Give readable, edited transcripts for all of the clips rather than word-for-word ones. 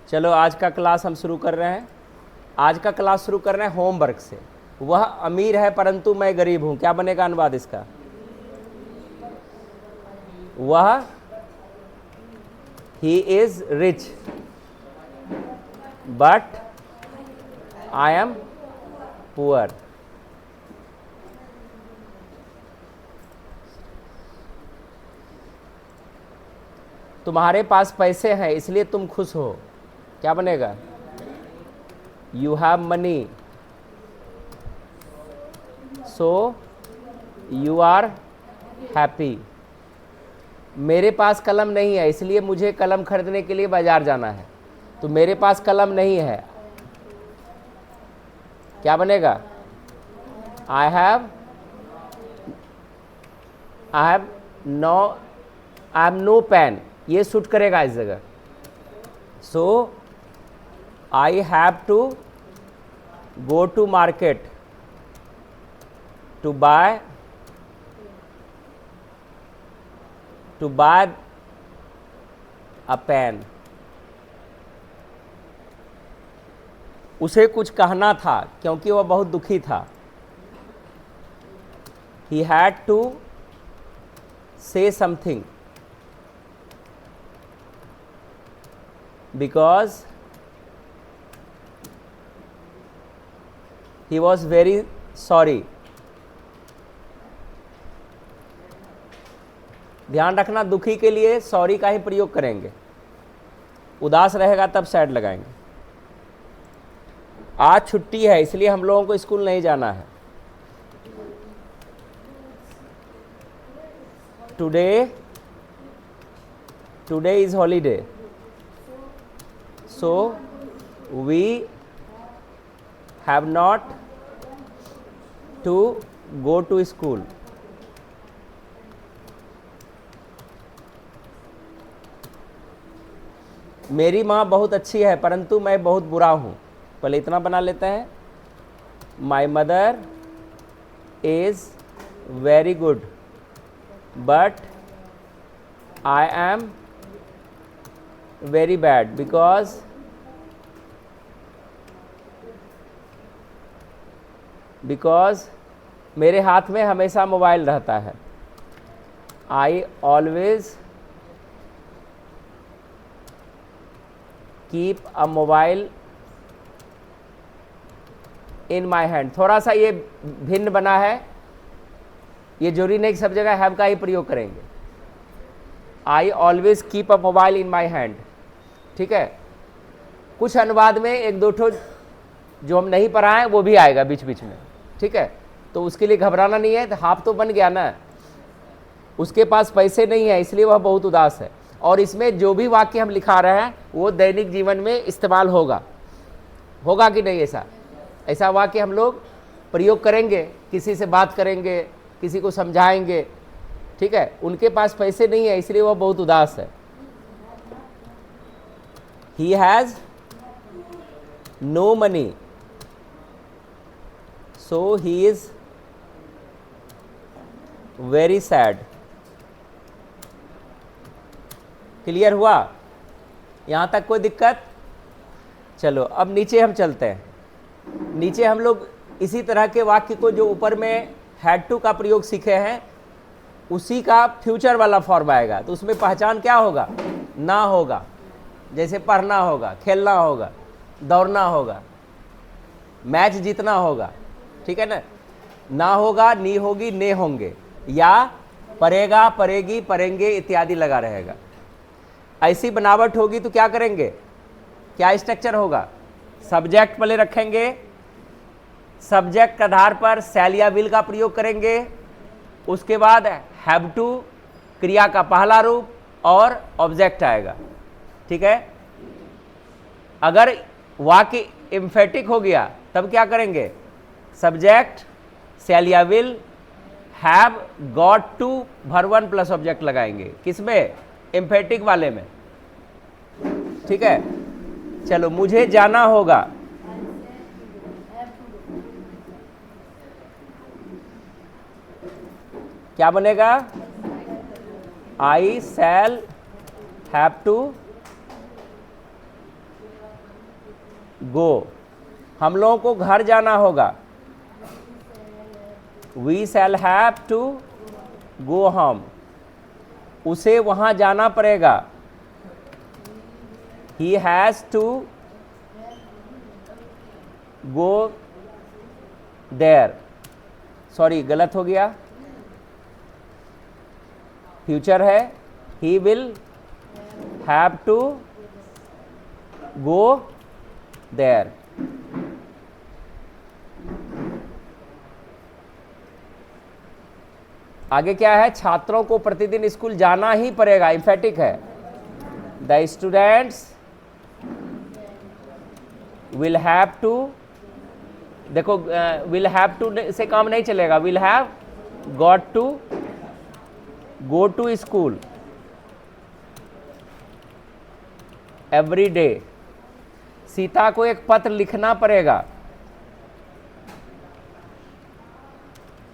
चलो आज का क्लास हम शुरू कर रहे हैं। आज का क्लास शुरू कर रहे हैं होमवर्क से। वह अमीर है परंतु मैं गरीब हूं, क्या बनेगा अनुवाद इसका? वह he is rich but I am poor. तुम्हारे पास पैसे हैं इसलिए तुम खुश हो, क्या बनेगा? You have money so you are happy. मेरे पास कलम नहीं है इसलिए मुझे कलम खरीदने के लिए बाजार जाना है। तो मेरे पास कलम नहीं है, क्या बनेगा? आई हैव नो पेन, ये सूट करेगा इस जगह। So I have to go to market to buy a pen. उसे कुछ कहना था क्योंकि वह बहुत दुखी था। He had to say something because he was very sorry। ध्यान रखना, दुखी के लिए सॉरी का ही प्रयोग करेंगे, उदास रहेगा तब सैड लगाएंगे। आज छुट्टी है इसलिए हम लोगों को स्कूल नहीं जाना है। Today is holiday so we have not to go to school. मेरी माँ बहुत अच्छी है परंतु मैं बहुत बुरा हूँ। पहले इतना बना लेते हैं, my mother is very good but I am very bad because मेरे हाथ में हमेशा मोबाइल रहता है। I always keep a mobile in my hand. थोड़ा सा ये भिन्न बना है, ये जरूरी नहीं कि सब जगह हैव का ही प्रयोग करेंगे। I always keep a mobile in my hand, ठीक है। कुछ अनुवाद में एक दो ठो जो हम नहीं पढ़ाएं वो भी आएगा बीच बीच में, ठीक है। तो उसके लिए घबराना नहीं है। हाफ तो बन गया ना। उसके पास पैसे नहीं है इसलिए वह बहुत उदास है। और इसमें जो भी वाक्य हम लिखा रहे हैं वो दैनिक जीवन में इस्तेमाल होगा कि नहीं? ऐसा वाक्य हम लोग प्रयोग करेंगे, किसी से बात करेंगे, किसी को समझाएंगे, ठीक है। उनके पास पैसे नहीं है इसलिए वह बहुत उदास है। He has no money so he is very sad. Clear हुआ? यहां तक कोई दिक्कत? चलो अब नीचे हम चलते हैं। नीचे हम लोग इसी तरह के वाक्य को जो ऊपर में हैड टू का प्रयोग सीखे हैं उसी का फ्यूचर वाला फॉर्म आएगा। तो उसमें पहचान क्या होगा? ना होगा, जैसे पढ़ना होगा, खेलना होगा, दौड़ना होगा, मैच जीतना होगा, ठीक है ना। ना होगा, नी होगी, ने होंगे, या पढ़ेगा, पढ़ेगी, पढ़ेंगे इत्यादि लगा रहेगा। ऐसी बनावट होगी तो क्या करेंगे? क्या स्ट्रक्चर होगा? सब्जेक्ट पहले रखेंगे, सब्जेक्ट के आधार पर शैल या विल का प्रयोग करेंगे, उसके बाद हैव टू क्रिया का पहला रूप और ऑब्जेक्ट आएगा, ठीक है। अगर वाक्य एम्फेटिक हो गया तब क्या करेंगे? सब्जेक्ट शैल या will have got to verb plus object लगाएंगे। किसमें? एम्फेटिक वाले में, ठीक है। चलो मुझे जाना होगा, क्या बनेगा? आई शैल हैव टू गो, हम लोगों को घर जाना होगा। We shall have to go home, उसे वहां जाना पड़ेगा। He has to go there, sorry गलत हो गया, फ्यूचर है, he will have to go there. आगे क्या है, छात्रों को प्रतिदिन स्कूल जाना ही पड़ेगा, इम्फेटिक है। The students will have to, देखो विल हैव टू से काम नहीं चलेगा, will have got to go to school every day. Sita को एक पत्र लिखना पड़ेगा।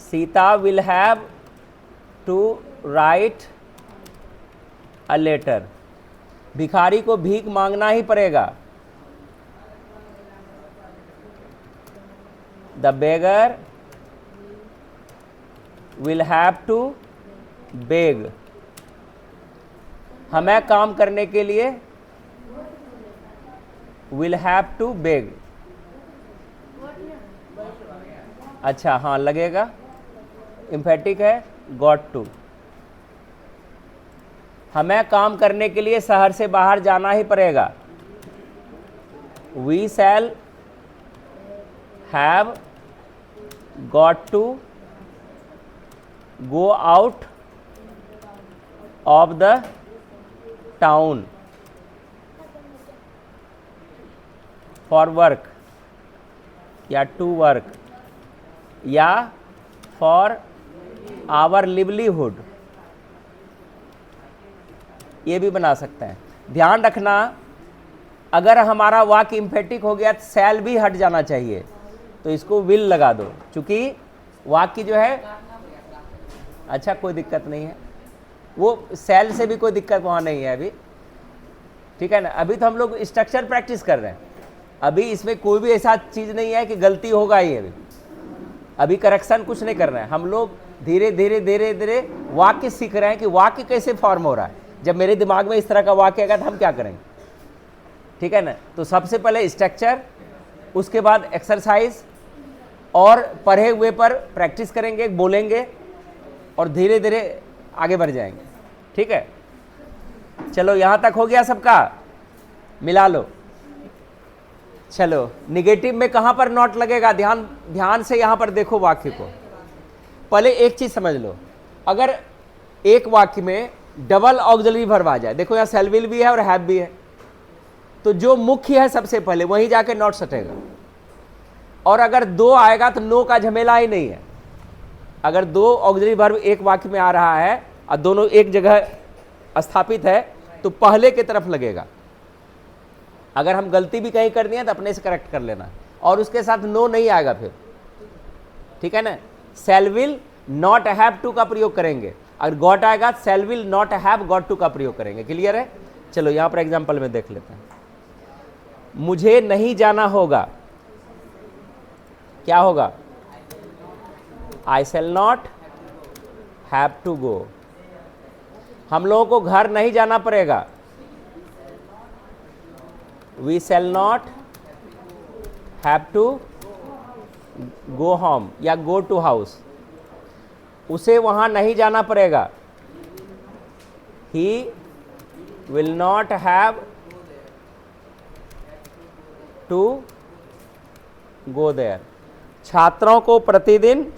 Sita will have to write a letter, भिखारी को भीख मांगना ही पड़ेगा। The beggar will have to beg, हमें काम करने के लिए विल हैव टू बेग। अच्छा हाँ लगेगा, इम्फेटिक है, गॉट टू। हमें काम करने के लिए शहर से बाहर जाना ही पड़ेगा। We shall have got to go out of the town for work या टू वर्क या फॉर आवर लिवलीहुड, ये भी बना सकते हैं। ध्यान रखना, अगर हमारा वाक्य इम्फेटिक हो गया तो शैल भी हट जाना चाहिए, तो इसको विल लगा दो, क्योंकि वाक्य जो है, अच्छा कोई दिक्कत नहीं है, वो शैल से भी कोई दिक्कत वहाँ नहीं है अभी, ठीक है ना। अभी तो हम लोग स्ट्रक्चर प्रैक्टिस कर रहे हैं, अभी इसमें कोई भी ऐसा चीज़ नहीं है कि गलती होगा ही, अभी करेक्शन कुछ नहीं कर रहे हैं हम लोग। धीरे धीरे धीरे धीरे वाक्य सीख रहे हैं कि वाक्य कैसे फॉर्म हो रहा है। जब मेरे दिमाग में इस तरह का वाक्य आएगा तो हम क्या करेंगे, ठीक है ना। तो सबसे पहले स्ट्रक्चर, उसके बाद एक्सरसाइज, और पढ़े हुए पर प्रैक्टिस करेंगे, बोलेंगे, और धीरे धीरे आगे बढ़ जाएंगे, ठीक है। चलो यहाँ तक हो गया सबका, मिला लो। चलो निगेटिव में कहाँ पर नॉट लगेगा, ध्यान से यहाँ पर देखो वाक्य को। पहले एक चीज समझ लो, अगर एक वाक्य में डबल ऑक्सिलरी वर्ब आ जाए, देखो यहाँ शैल विल भी है और हैव भी है, तो जो मुख्य है सबसे पहले वहीं जाके नॉट सटेगा। और अगर दो आएगा तो नो का झमेला ही नहीं है। अगर दो ऑक्सिलरी वर्ब एक वाक्य में आ रहा है और दोनों एक जगह स्थापित है तो पहले की तरफ लगेगा। अगर हम गलती भी कहीं कर दिए तो अपने से करेक्ट कर लेना, और उसके साथ नो नहीं आएगा फिर, ठीक है ना। Shall will not have to का प्रयोग करेंगे, अगर गॉट आएगा shall will not have got to का प्रयोग करेंगे। क्लियर है। चलो यहां पर एग्जांपल में देख लेते हैं। मुझे नहीं जाना होगा, क्या होगा, I shall not have to go. हम लोगों को घर नहीं जाना पड़ेगा, we shall not have to go home या गो टू हाउस, उसे वहां नहीं जाना पड़ेगा, he will not have to go there. छात्रों को प्रतिदिन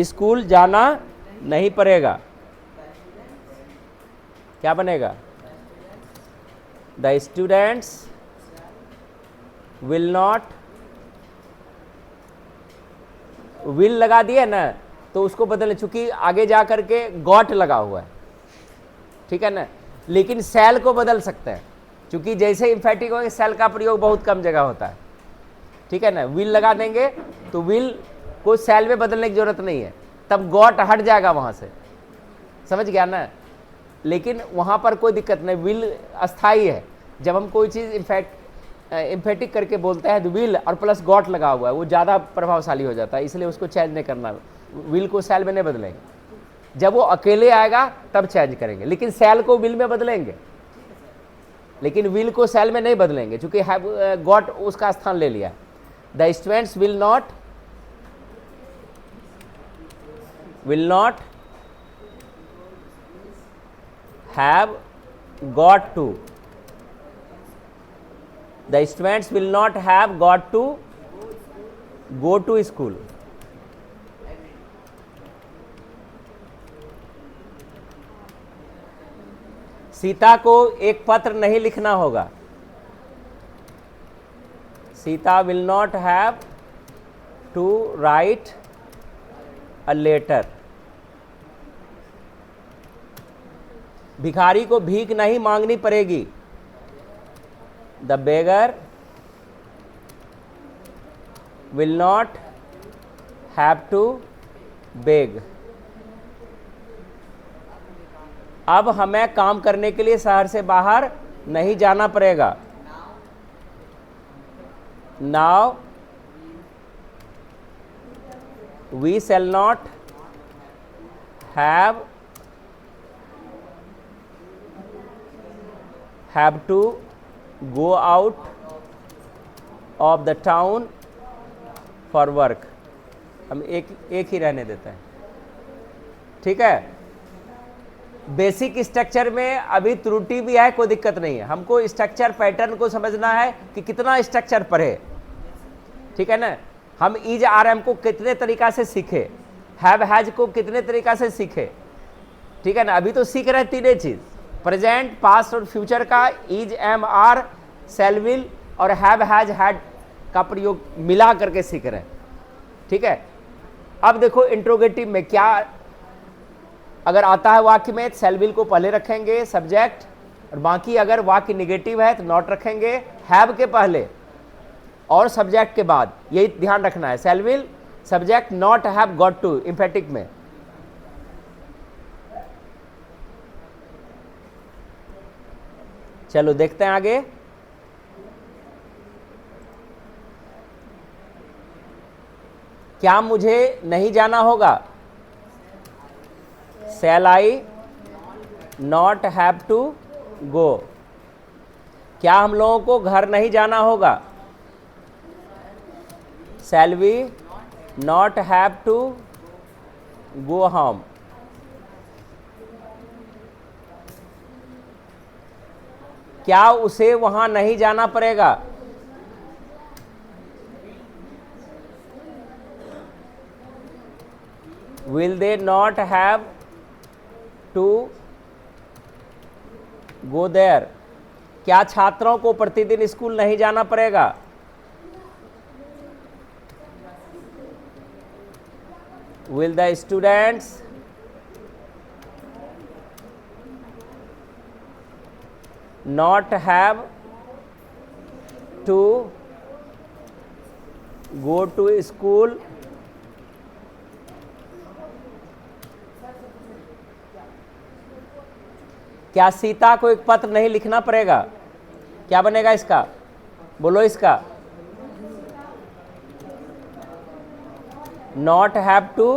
स्कूल जाना नहीं पड़ेगा, क्या बनेगा, the students will not, will लगा दिया ना तो उसको बदल, चूंकि आगे जा करके गॉट लगा हुआ है, ठीक है ना। लेकिन सेल को बदल सकते हैं, क्योंकि जैसे इम्फेटिक हो सेल का प्रयोग बहुत कम जगह होता है, ठीक है ना। विल लगा देंगे तो विल को सेल में बदलने की जरूरत नहीं है, तब गॉट हट जाएगा वहां से, समझ गया ना। लेकिन वहां पर कोई दिक्कत नहीं, विल अस्थाई है। जब हम कोई चीज़ इनफैक्ट एम्फेटिक करके बोलते हैं विल और प्लस गॉट लगा हुआ है, वो ज़्यादा प्रभावशाली हो जाता है, इसलिए उसको चेंज नहीं करना। विल को शैल में नहीं बदलेंगे, जब वो अकेले आएगा तब चेंज करेंगे, लेकिन शैल को विल में बदलेंगे, लेकिन विल को शैल में नहीं बदलेंगे क्योंकि हैव गॉट उसका स्थान ले लिया। The students will not have got to, the students will not have got to go to school। Sita को एक पत्र नहीं लिखना होगा, Sita will not have to write a letter। भिखारी को भीख नहीं मांगनी पड़ेगी, the beggar will not have to beg। अब हमें काम करने के लिए शहर से बाहर नहीं जाना पड़ेगा। Now we shall not have to go out of the town for work। हम एक ही रहने देते हैं, ठीक है। बेसिक स्ट्रक्चर में अभी त्रुटि भी है, कोई दिक्कत नहीं है, हमको स्ट्रक्चर पैटर्न को समझना है कि कितना स्ट्रक्चर पढ़े, ठीक है ना। हम इज आर एम को कितने तरीका से सीखे, हैव हैज को कितने तरीका से सीखे, ठीक है ना। अभी तो सीख रहे तीनों चीज, प्रेजेंट पास्ट और फ्यूचर का is am are shall will और हैव हैज हैड का प्रयोग मिला करके सीख रहे हैं, ठीक है। अब देखो इंट्रोगेटिव में क्या अगर आता है वाक्य में, शैल विल को पहले रखेंगे सब्जेक्ट, और बाकी अगर वाक्य निगेटिव है तो नॉट रखेंगे, हैव के पहले और सब्जेक्ट के बाद, यही ध्यान रखना है। Shall will subject, not have got to emphatic में। चलो देखते हैं आगे। क्या मुझे नहीं जाना होगा, shall I not have to go. क्या हम लोगों को घर नहीं जाना होगा, shall we not have to go home. क्या उसे वहां नहीं जाना पड़ेगा, will they not have to go there. क्या छात्रों को प्रतिदिन स्कूल नहीं जाना पड़ेगा, will the students not have to go to school। क्या सीता को एक पत्र नहीं लिखना पड़ेगा, क्या बनेगा इसका, बोलो इसका, not have to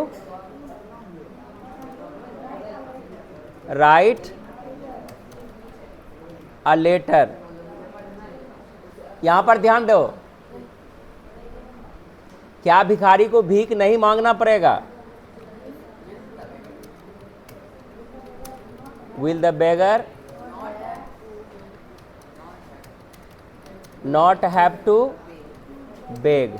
write a letter। यहां पर ध्यान दो, क्या भिखारी को भीख नहीं मांगना पड़ेगा, will the beggar not have to beg।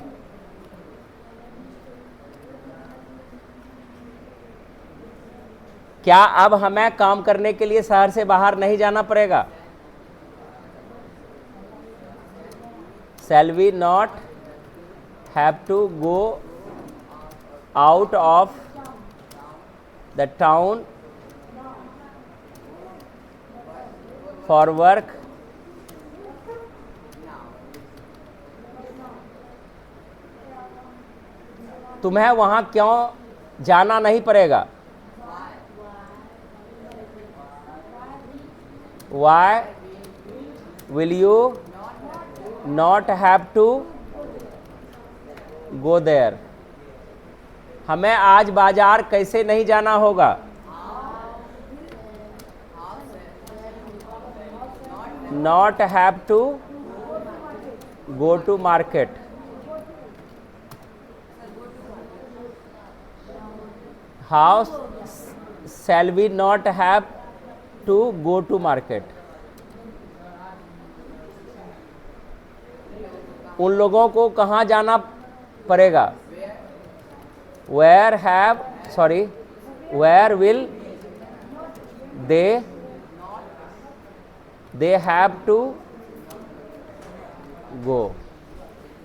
क्या अब हमें काम करने के लिए शहर से बाहर नहीं जाना पड़ेगा, shall we not have to go out of the town for work। तुम्हें वहां क्यों जाना नहीं पड़ेगा, why will you not have to go there. हमें आज बाजार कैसे नहीं जाना होगा? Not have to go to market. How shall we not have to go to market? उन लोगों को कहाँ जाना पड़ेगा? Where will they have to go?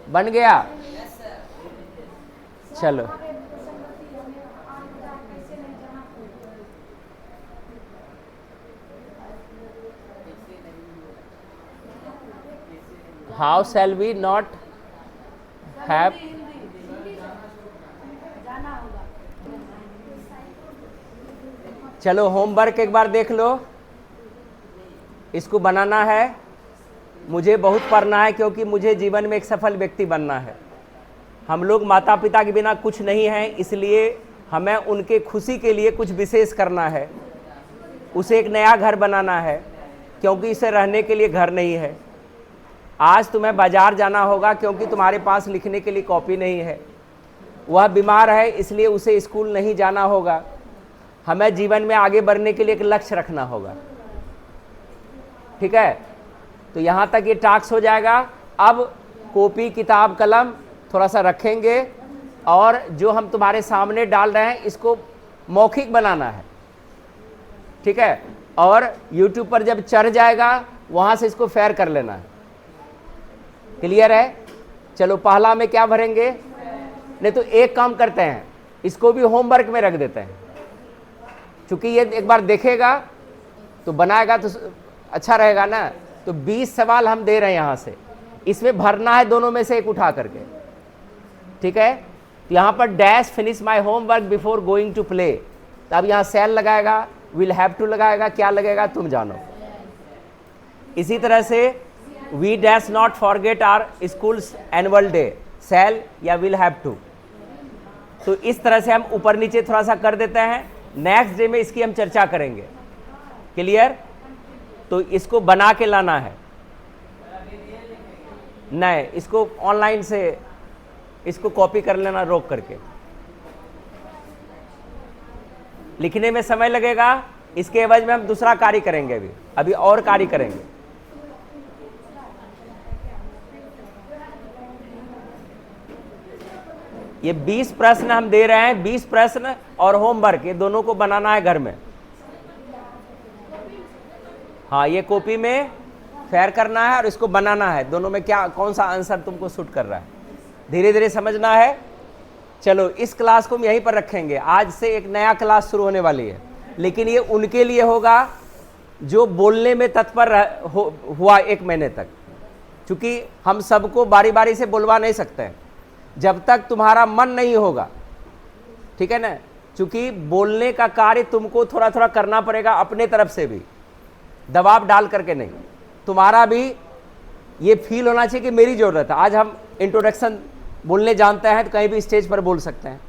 बन गया? चलो, how shall we not have? चलो होमवर्क एक बार देख लो, इसको बनाना है। मुझे बहुत पढ़ना है क्योंकि मुझे जीवन में एक सफल व्यक्ति बनना है। हम लोग माता पिता के बिना कुछ नहीं हैं, इसलिए हमें उनके खुशी के लिए कुछ विशेष करना है। उसे एक नया घर बनाना है क्योंकि इसे रहने के लिए घर नहीं है। आज तुम्हें बाजार जाना होगा क्योंकि तुम्हारे पास लिखने के लिए कॉपी नहीं है। वह बीमार है इसलिए उसे स्कूल नहीं जाना होगा। हमें जीवन में आगे बढ़ने के लिए एक लक्ष्य रखना होगा। ठीक है, तो यहाँ तक ये टास्क हो जाएगा। अब कॉपी किताब कलम थोड़ा सा रखेंगे और जो हम तुम्हारे सामने डाल रहे हैं इसको मौखिक बनाना है। ठीक है, और YouTube पर जब चढ़ जाएगा वहाँ से इसको फेयर कर लेना है। क्लियर है? चलो पहला में क्या भरेंगे? नहीं तो एक काम करते हैं, इसको भी होमवर्क में रख देते हैं। चूंकि ये एक बार देखेगा तो बनाएगा तो अच्छा रहेगा ना। तो 20 सवाल हम दे रहे हैं यहाँ से, इसमें भरना है दोनों में से एक उठा करके। ठीक है, तो यहाँ पर dash finish my homework before going to play. तो अब यहाँ सेल लगाएगा, विल हैव टू लगाएगा, क्या लगेगा तुम जानो। इसी तरह से we dash not forget our school's annual day, shall या विल हैव टू। तो इस तरह से हम ऊपर नीचे थोड़ा सा कर देते हैं। नेक्स्ट डे में इसकी हम चर्चा करेंगे। क्लियर? तो इसको बना के लाना है, नहीं इसको ऑनलाइन से इसको कॉपी कर लेना रोक करके। लिखने में समय लगेगा, इसके एवज में हम दूसरा कार्य करेंगे। अभी और कार्य करेंगे। ये 20 प्रश्न हम दे रहे हैं, 20 प्रश्न और होमवर्क, ये दोनों को बनाना है घर में। हाँ, ये कॉपी में फेयर करना है और इसको बनाना है। दोनों में क्या कौन सा आंसर तुमको सूट कर रहा है, धीरे धीरे समझना है। चलो इस क्लास को हम यहीं पर रखेंगे। आज से एक नया क्लास शुरू होने वाली है, लेकिन ये उनके लिए होगा जो बोलने में तत्पर हुआ 1 महीने तक। क्योंकि हम सबको बारी बारी से बुलवा नहीं सकते हैं जब तक तुम्हारा मन नहीं होगा। ठीक है ना? क्योंकि बोलने का कार्य तुमको थोड़ा थोड़ा करना पड़ेगा, अपने तरफ से भी, दबाव डाल करके नहीं। तुम्हारा भी ये फील होना चाहिए कि मेरी ज़रूरत है। आज हम इंट्रोडक्शन बोलने जानते हैं तो कहीं भी स्टेज पर बोल सकते हैं।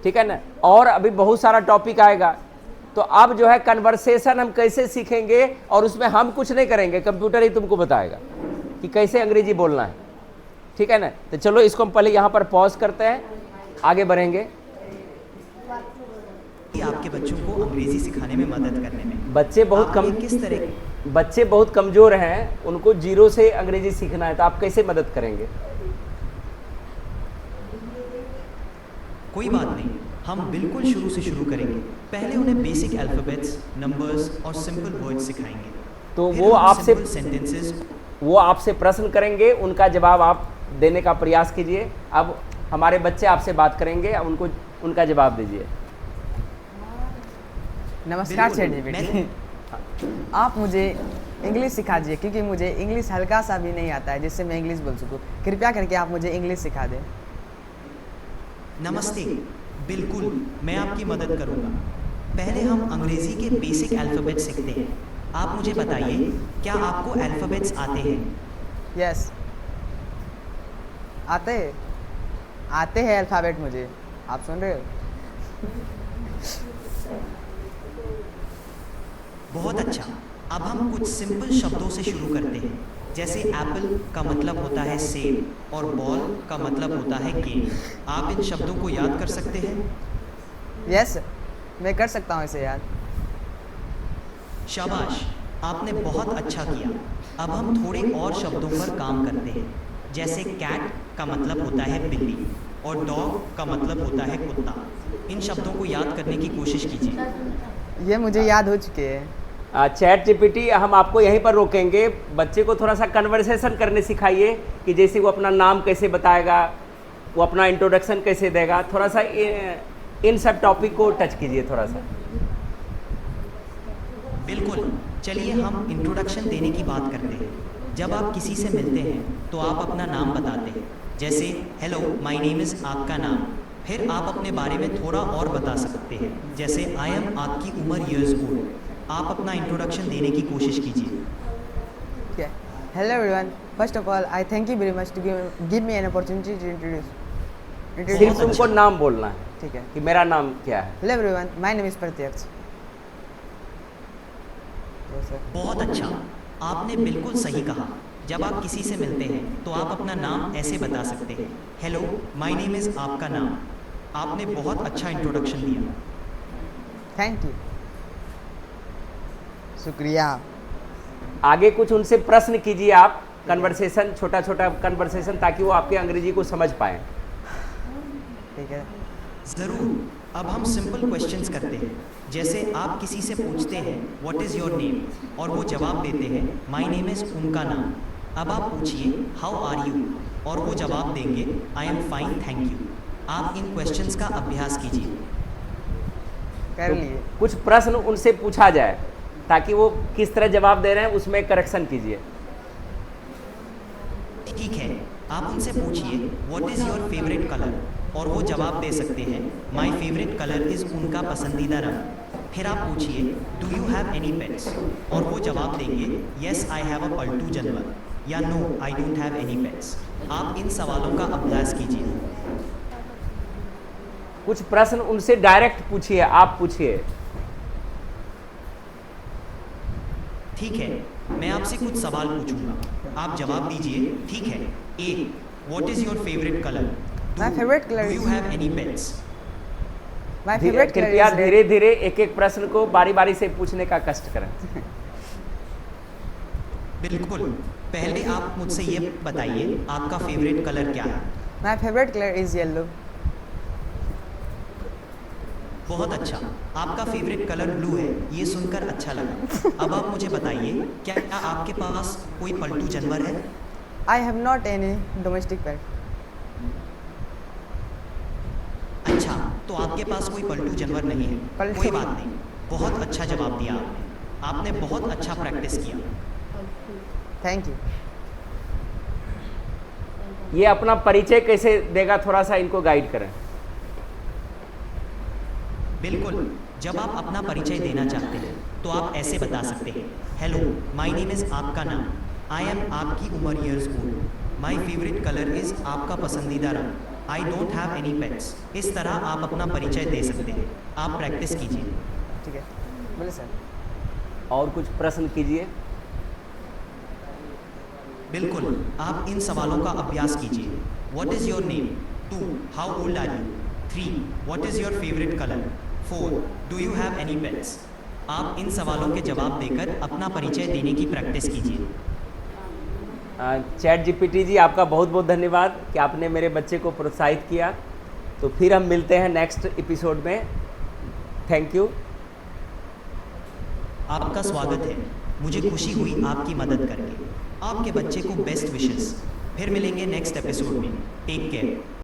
ठीक है ना? और अभी बहुत सारा टॉपिक आएगा। तो अब जो है कन्वर्सेशन हम कैसे सीखेंगे, और उसमें हम कुछ नहीं करेंगे, कंप्यूटर ही तुमको बताएगा कि कैसे अंग्रेजी बोलना है। ठीक है ना? तो चलो इसको हम पहले यहाँ पर पॉज करते हैं, आगे बढ़ेंगे। आपके बच्चों को अंग्रेजी सिखाने में मदद करने में बच्चे बहुत कमज़ोर हैं, उनको 0 से अंग्रेजी सीखना है, तो आप कैसे मदद करेंगे? कोई बात नहीं, हम बिल्कुल शुरू से शुरू करेंगे। पहले उन्हें बेसिक अल्फाबेट्स, नंबर्स और सिंपल वर्ड्स सिखाएंगे। तो वो आपसे प्रश्न करेंगे, उनका जवाब आप देने का प्रयास कीजिए। अब हमारे बच्चे आपसे बात करेंगे, अब उनका जवाब दीजिए। नमस्कार चेडी बेटी, आप मुझे इंग्लिश सिखा दीजिए क्योंकि मुझे इंग्लिश हल्का सा भी नहीं आता है जिससे मैं इंग्लिश बोल सकूं। कृपया करके आप मुझे इंग्लिश सिखा दें। नमस्ते, बिल्कुल मैं आपकी मदद करूंगा। पहले हम अंग्रेजी के बेसिक अल्फाबेट्स सीखते हैं। आप मुझे बताइए, क्या आपको अल्फाबेट्स आते हैं? यस। आते हैं अल्फ़ाबेट मुझे, आप सुन रहे हो? बहुत अच्छा। अब हम कुछ सिंपल शब्दों से शुरू करते हैं। जैसे एप्पल का मतलब होता है सेब और बॉल का मतलब होता है गेम। आप इन शब्दों को याद कर सकते हैं? यस, मैं कर सकता हूँ इसे याद। शाबाश, आपने बहुत अच्छा किया। अब हम थोड़े और शब्दों पर काम करते हैं। जैसे कैट का मतलब होता है बिल्ली और डॉग का मतलब होता है कुत्ता। इन शब्दों को याद करने की कोशिश कीजिए। ये मुझे याद हो चुके हैं। चैट जीपीटी हम आपको यहीं पर रोकेंगे। बच्चे को थोड़ा सा कन्वर्सेशन करने सिखाइए कि जैसे वो अपना नाम कैसे बताएगा, वो अपना इंट्रोडक्शन कैसे देगा। थोड़ा सा इन सब टॉपिक को टच कीजिए थोड़ा सा। बिल्कुल, चलिए हम इंट्रोडक्शन देने की बात करते हैं। जब आप किसी से मिलते हैं तो आप अपना नाम बताते हैं। जैसे हेलो माय नेम इज़, आपका नाम। फिर आप अपने बारे में थोड़ा और बता सकते हैं। जैसे आई एम, आपकी उम्र ईयर्स ओल्ड। आप अपना इंट्रोडक्शन देने की कोशिश कीजिए। Hello everyone, first of all I thank you very much to give me an opportunity to introduce. सिर्फ तुमको नाम बोलना है, ठीक है। कि मेरा नाम क्या है। Hello everyone, my name is प्रत्यक्ष। बहुत अच्छा, आपने बिल्कुल सही कहा। जब आप किसी से मिलते हैं तो आप अपना नाम ऐसे बता सकते हैं, हेलो माय नेम इज़, आपका नाम। आपने बहुत अच्छा इंट्रोडक्शन दिया। थैंक यू, शुक्रिया। आगे कुछ उनसे प्रश्न कीजिए आप, कन्वर्सेशन, छोटा छोटा कन्वर्सेशन, ताकि वो आपके अंग्रेजी को समझ पाएँ। ठीक है। ज़रूर। अब हम सिंपल क्वेश्चंस करते हैं। जैसे आप किसी से पूछते हैं व्हाट इज़ योर नेम और वो जवाब देते हैं माय नेम इज़, उनका नाम। अब आप पूछिए हाउ आर यू और वो जवाब देंगे I am fine thank you. आप इन क्वेश्चंस का अभ्यास कीजिए। कर लिए। कुछ प्रश्न उनसे पूछा जाए ताकि वो किस तरह जवाब दे रहे हैं उसमें करेक्शन कीजिए। ठीक है, आप उनसे पूछिए what is your favourite colour और वो जवाब दे सकते हैं माय फेवरेट कलर इज़, उनका पसंदीदा रंग। फिर आप पूछिए do you have any pets और वो जवाब देंगे येस आई हैव अ पालतू जानवर या no I don't have any pets. आप इन सवालों का अभ्यास कीजिए। कुछ प्रश्न उनसे डायरेक्ट पूछिए, आप पूछिए। ठीक है, मैं आपसे कुछ सवाल पूछूंगा, आप जवाब दीजिए। ठीक है। ए, what is your favourite colour? My favorite color do you is- have any pets? My favorite color कृपया is red. धीरे धीरे एक एक प्रश्न को बारी बारी से पूछने का कष्ट करें। बिल्कुल। पहले आप मुझसे ये बताइए आपका फेवरेट कलर क्या है? My favorite color is yellow. बहुत अच्छा, आपका फेवरेट कलर ब्लू है। ये सुनकर अच्छा लगा। अब आप मुझे बताइए क्या आपके पास कोई पालतू जानवर है? I have not any domestic pet. अच्छा, तो आपके पास कोई पालतू जानवर नहीं है। पालतू- कोई बात नहीं, बहुत अच्छा जवाब दिया आपने। आपने बहुत अच्छा प्रैक्टिस किया। Thank you. ये अपना परिचय कैसे देगा, थोड़ा सा इनको गाइड करें। बिल्कुल, जब आप अपना परिचय देना चाहते हैं तो आप ऐसे बता सकते हैं, हेलो माय नेम इज़, आपका नाम। आई एम, आपकी उम्र years old. My favourite colour is, आपका पसंदीदा रंग। आई डोंट हैव एनी पेट्स। इस तरह आप अपना परिचय दे सकते हैं। आप प्रैक्टिस कीजिए। ठीक है, बोले सर। और कुछ प्रश्न कीजिए। बिल्कुल, आप इन सवालों का अभ्यास कीजिए। What is your name? 2, how old are you? 3, what is your favourite colour? 4, do you have any pets? आप इन सवालों के जवाब देकर अपना परिचय देने की प्रैक्टिस कीजिए। चैट जीपीटी जी, आपका बहुत बहुत धन्यवाद कि आपने मेरे बच्चे को प्रोत्साहित किया। तो फिर हम मिलते हैं नेक्स्ट एपिसोड में। Thank you. आपका स्वागत है। मुझे खुशी हुई आपकी मदद करके। आपके बच्चे को बेस्ट विशेस। फिर मिलेंगे नेक्स्ट एपिसोड में। Take care.